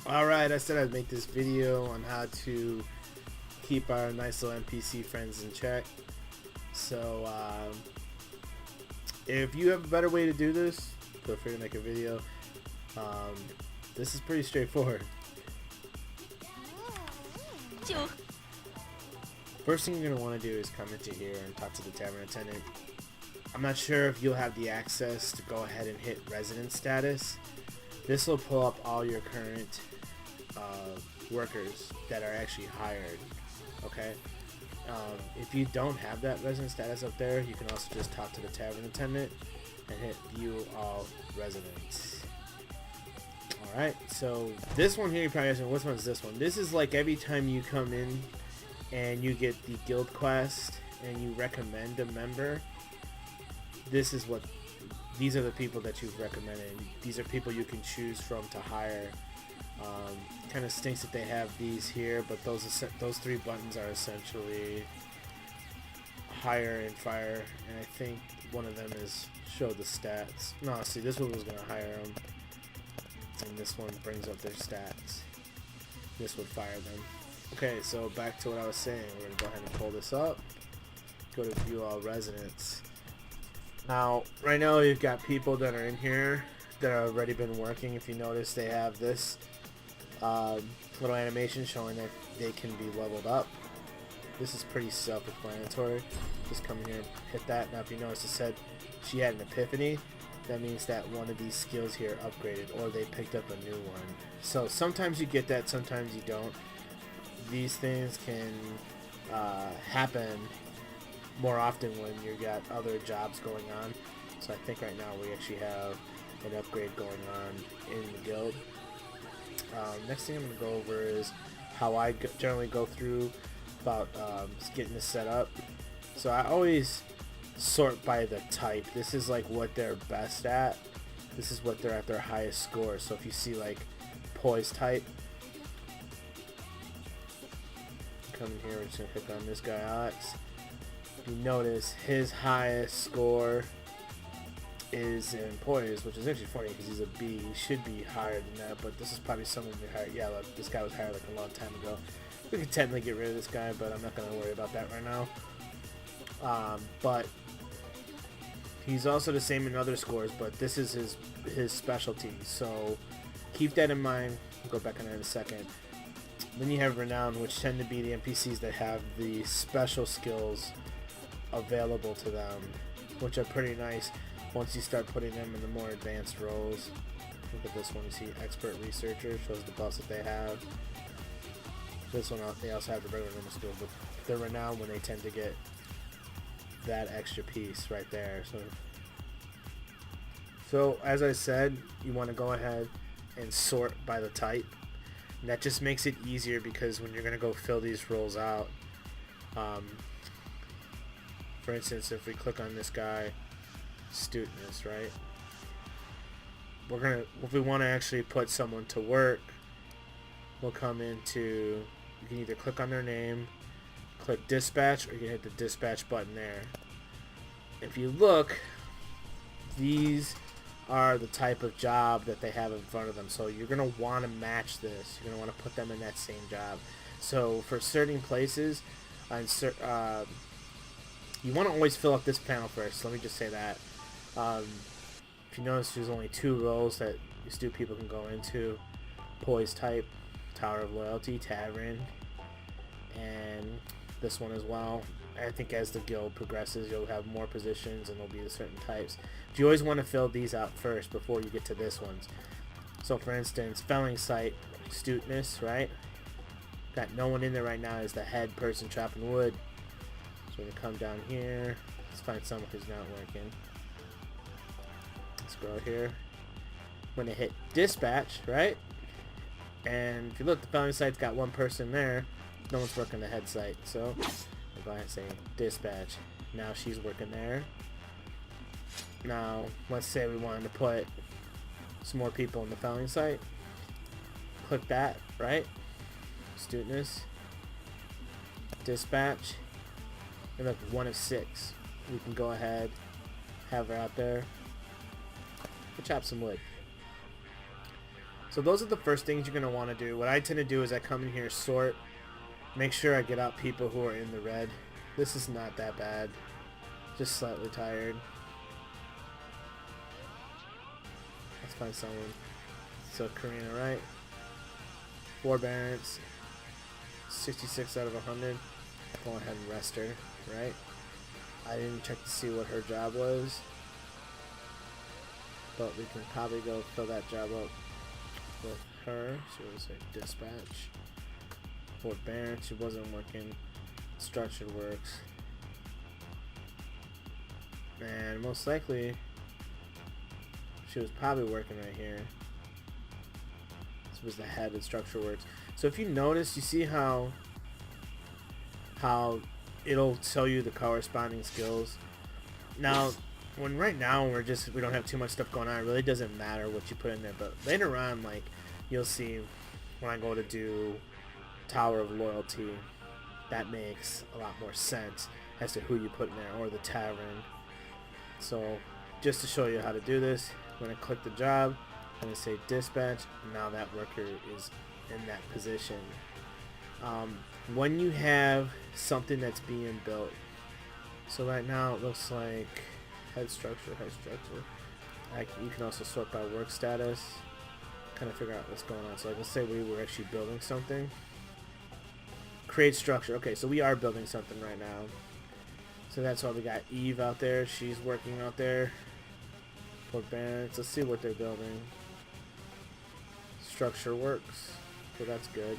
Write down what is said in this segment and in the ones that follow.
Alright, I said I'd make this video on how to keep our nice little NPC friends in check. So, if you have a better way to do this, feel free to make a video. This is pretty straightforward. First thing you're going to want to do is come into here and talk to the tavern attendant. I'm not sure if you'll have the access to go ahead and hit resident status. This will pull up all your current workers that are actually hired. Okay. If you don't have that resident status up there, you can also just talk to the tavern attendant and hit view all residents. Alright, so this one here, you're probably asking, which one's this one? This is like every time you come in and you get the guild quest and you recommend a member, this is what, these are the people that you've recommended. These are people you can choose from to hire. Kind of stinks that they have these here, but those three buttons are essentially hire and fire, and I think one of them is show the stats. No, see, this one was going to hire them, and this one brings up their stats. This would fire them. Okay, so back to what I was saying. We're going to go ahead and pull this up, go to view all residents. Now, right now you've got people that are in here that have already been working. If you notice, they have this little animation showing that they can be leveled up. This is pretty self-explanatory. Just come in here and hit that. Now if you notice, it said she had an epiphany. That means that one of these skills here upgraded, or they picked up a new one. So sometimes you get that, sometimes you don't. These things can happen more often when you got other jobs going on. So I think right now we actually have an upgrade going on in the guild. Next thing I'm going to go over is how I generally go through about getting this set up. So I always sort by the type. This is like what they're best at. This is what they're at their highest score. So if you see like poise type, come in here, we're just going to click on this guy Alex. You notice his highest score is in poise, which is actually funny because he's a B. He should be higher than that, but this is probably someone we hired. Yeah, look, this guy was hired like a long time ago. We could technically get rid of this guy, but I'm not going to worry about that right now. But he's also the same in other scores, but this is his specialty, so keep that in mind. We'll go back on that in a second. Then you have Renown, which tend to be the NPCs that have the special skills available to them, which are pretty nice once you start putting them in the more advanced roles. Look at this one, you see expert researcher, shows the buffs that they have. This one, they also have the regular normal skills, but they're renowned when they tend to get that extra piece right there. So as I said, you want to go ahead and sort by the type. And that just makes it easier because when you're going to go fill these roles out, for instance, if we click on this guy, studentness, right? We're gonna, if we want to actually put someone to work, we'll come into, you can either click on their name, click dispatch, or you can hit the dispatch button there. If you look, these are the type of job that they have in front of them, so you're gonna want to match this. You're gonna want to put them in that same job. So for certain places, you want to always fill up this panel first. Let me just say that. If you notice, there's only two roles that astute people can go into: poise type, Tower of Loyalty, Tavern, and this one as well. I think as the guild progresses, you'll have more positions and there'll be certain types. But you always want to fill these out first before you get to this ones. So for instance, felling site, astuteness, right? Got no one in there right now as the head person chopping wood. So we're going to come down here. Let's find someone who's not working. Scroll here. I'm going to hit dispatch, right? And if you look, the felling site's got one person there. No one's working the head site. So we'll go ahead and say dispatch. Now she's working there. Now, let's say we wanted to put some more people in the felling site. Click that, right? Studentness. Dispatch. And look, 1 of 6. We can go ahead, have her out there. We'll chop some wood. So those are the first things you're going to want to do. What I tend to do is I come in here, sort, make sure I get out people who are in the red. This is not that bad. Just slightly tired. Let's find someone. So Karina, right? Forbearance. 66 out of 100. Go ahead and rest her, right? I didn't check to see what her job was, but we can probably go fill that job up with her. So we'll say dispatch. Forbearance, she wasn't working. Structured works. And most likely, she was probably working right here. This was the head of structure works. So if you notice, you see how it'll tell you the corresponding skills. Now, right now we don't have too much stuff going on, it really doesn't matter what you put in there. But later on, like, you'll see when I go to do Tower of Loyalty, that makes a lot more sense as to who you put in there, or the tavern. So just to show you how to do this, I'm going to click the job, I'm going to say dispatch. Now that worker is in that position. When you have something that's being built, so right now it looks like head structure. You can also sort by work status, kind of figure out what's going on. So let's say we were actually building something. Create structure. Okay, so we are building something right now. So that's why we got Eve out there. She's working out there. Forbearance. Let's see what they're building. Structure works. So that's good.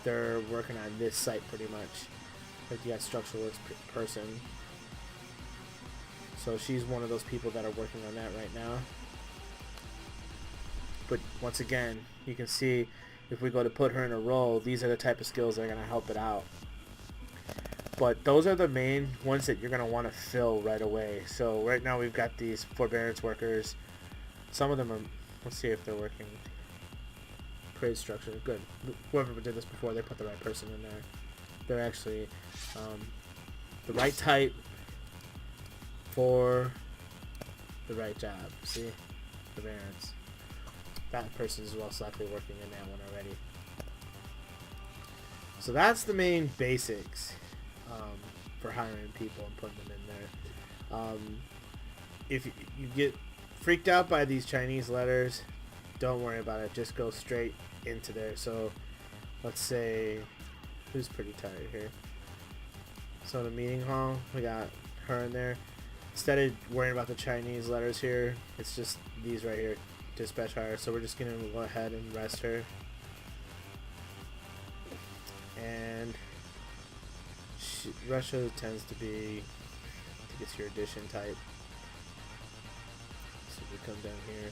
They're working on this site pretty much. Like, you got structure works person. So she's one of those people that are working on that right now. But once again, you can see if we go to put her in a role, these are the type of skills that are going to help it out. But those are the main ones that you're going to want to fill right away. So right now we've got these forbearance workers. Some of them are, let's see if they're working. Praise structure, good. Whoever did this before, they put the right person in there. They're actually the right type for the right job. See? Forbearance. That person is most likely working in that one already. So that's the main basics for hiring people and putting them in there. If you get freaked out by these Chinese letters, don't worry about it. Just go straight into there. So let's say, who's pretty tired here? So the meeting hall, we got her in there. Instead of worrying about the Chinese letters here, it's just these right here. Dispatch hire. So we're just gonna go ahead and rest her. And Russia tends to be, I think it's your addition type. So we come down here,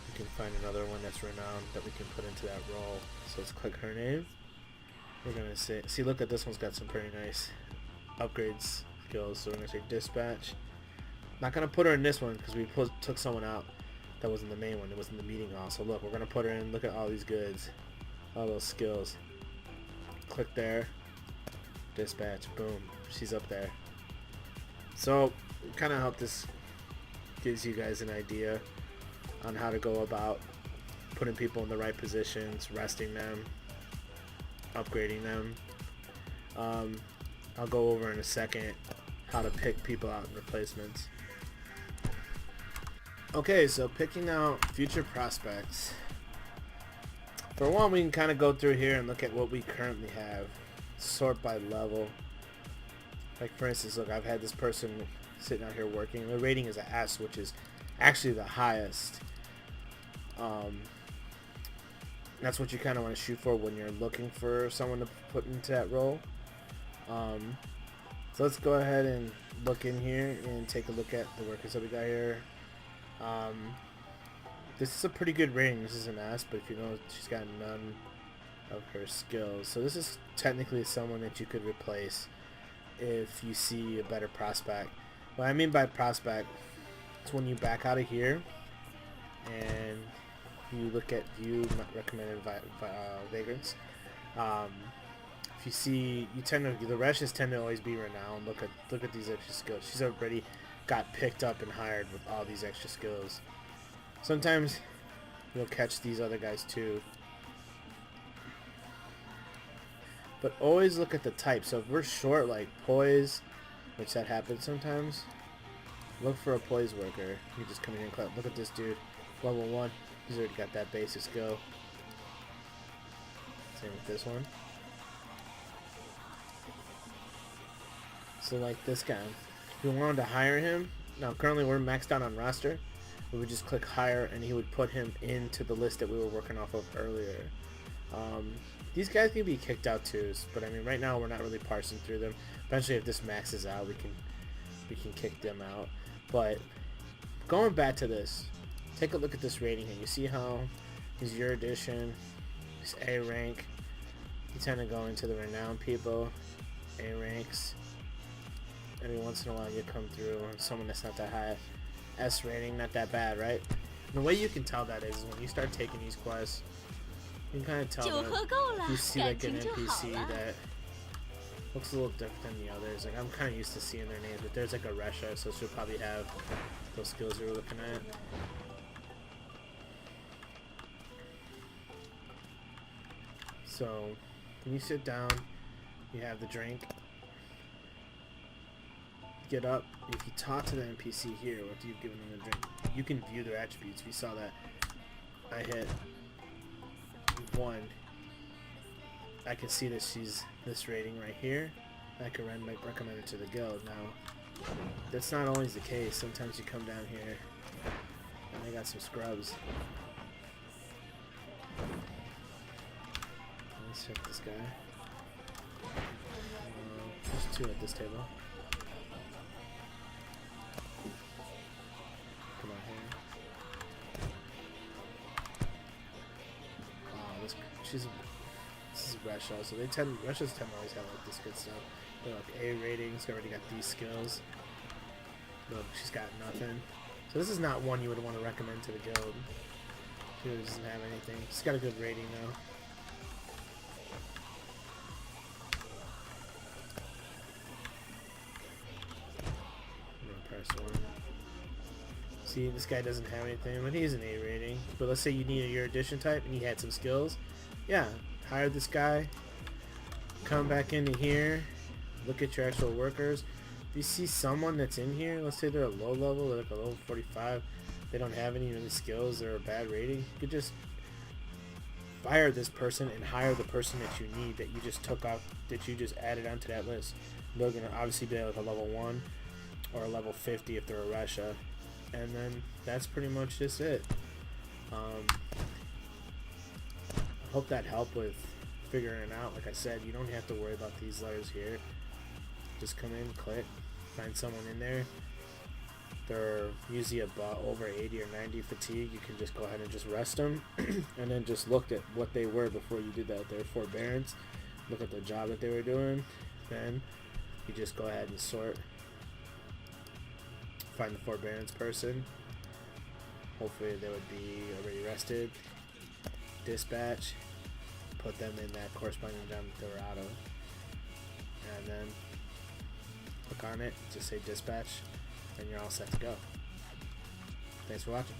we can find another one that's renowned that we can put into that role. So let's click her name. We're gonna say, see, look at this one's got some pretty nice upgrades skills. So we're gonna say dispatch. Not gonna put her in this one because we took someone out that wasn't the main one. It was in the meeting hall. So look, we're gonna put her in. Look at all these goods, all those skills. Click there. Dispatch. Boom. She's up there. So kind of hope this gives you guys an idea on how to go about putting people in the right positions, resting them, upgrading them. I'll go over in a second how to pick people out in replacements. Okay, so picking out future prospects. For one, we can kind of go through here and look at what we currently have. Sort by level. Like, for instance, look, I've had this person sitting out here working. The rating is an S, which is actually the highest. That's what you kind of want to shoot for when you're looking for someone to put into that role. So let's go ahead and look in here and take a look at the workers that we got here. This is a pretty good rating. This is an S, but if you know, she's got none of her skills. So this is technically someone that you could replace if you see a better prospect. What I mean by prospect is when you back out of here and you look at view recommended vagrants. If you see, you tend to, the rushes tend to always be renowned. Look at these extra skills. She's already got picked up and hired with all these extra skills. Sometimes you'll catch these other guys too. But always look at the type. So if we're short, like poise, which that happens sometimes, look for a poise worker. You just come in here and clap. Look at this dude, level 1. He's already got that basic skill. Same with this one. So like this guy, if we wanted to hire him, now currently we're maxed out on roster, we would just click hire and he would put him into the list that we were working off of earlier. These guys can be kicked out too, but I mean right now we're not really parsing through them. Eventually if this maxes out, we can kick them out. But going back to this, take a look at this rating here. You see how he's your edition, he's A rank. You tend to go into the renowned people, A ranks. Every once in a while you come through on someone that's not that high. S rating, not that bad, right? And the way you can tell that is when you start taking these quests, you can kind of tell that you see like an NPC that looks a little different than the others. Like I'm kind of used to seeing their names, but there's like a Resha, so she'll probably have those skills you were looking at. So when you sit down, you have the drink. Get up. If you talk to the NPC here after you've given them the drink, you can view their attributes. We saw that I hit 1. I can see that she's this rating right here. I can recommend her to the guild. Now, that's not always the case. Sometimes you come down here and they got some scrubs. Let's check this guy. There's 2 at this table. Come on here. Oh, this is Resha, so Reshas tend to always have like this good stuff. They're like A ratings, already got these skills. Look, she's got nothing. So this is not one you would want to recommend to the guild. She really doesn't have anything. She's got a good rating though. I'm gonna press 1. See, this guy doesn't have anything, but he's an A rating. But let's say you need a your edition type and he had some skills. Yeah, hire this guy. Come back into here. Look at your actual workers. If you see someone that's in here, let's say they're a low level, they're like a level 45, they don't have any skills, they're a bad rating, you could just fire this person and hire the person that you need, that you just took out, that you just added onto that list. They're going to obviously be like a level 1 or a level 50 if they're a Resha. And then that's pretty much just it. I hope that helped with figuring it out. Like I said, you don't have to worry about these letters here. Just come in, click, find someone in there. They're usually about over 80 or 90 fatigue. You can just go ahead and just rest them and then just look at what they were before you did that. Their forbearance, look at the job that they were doing. Then you just go ahead and sort. Find the forbearance person. Hopefully they would be already rested. Dispatch. Put them in that corresponding job that they were out of. And then click on it. Just say dispatch. And you're all set to go. Thanks for watching.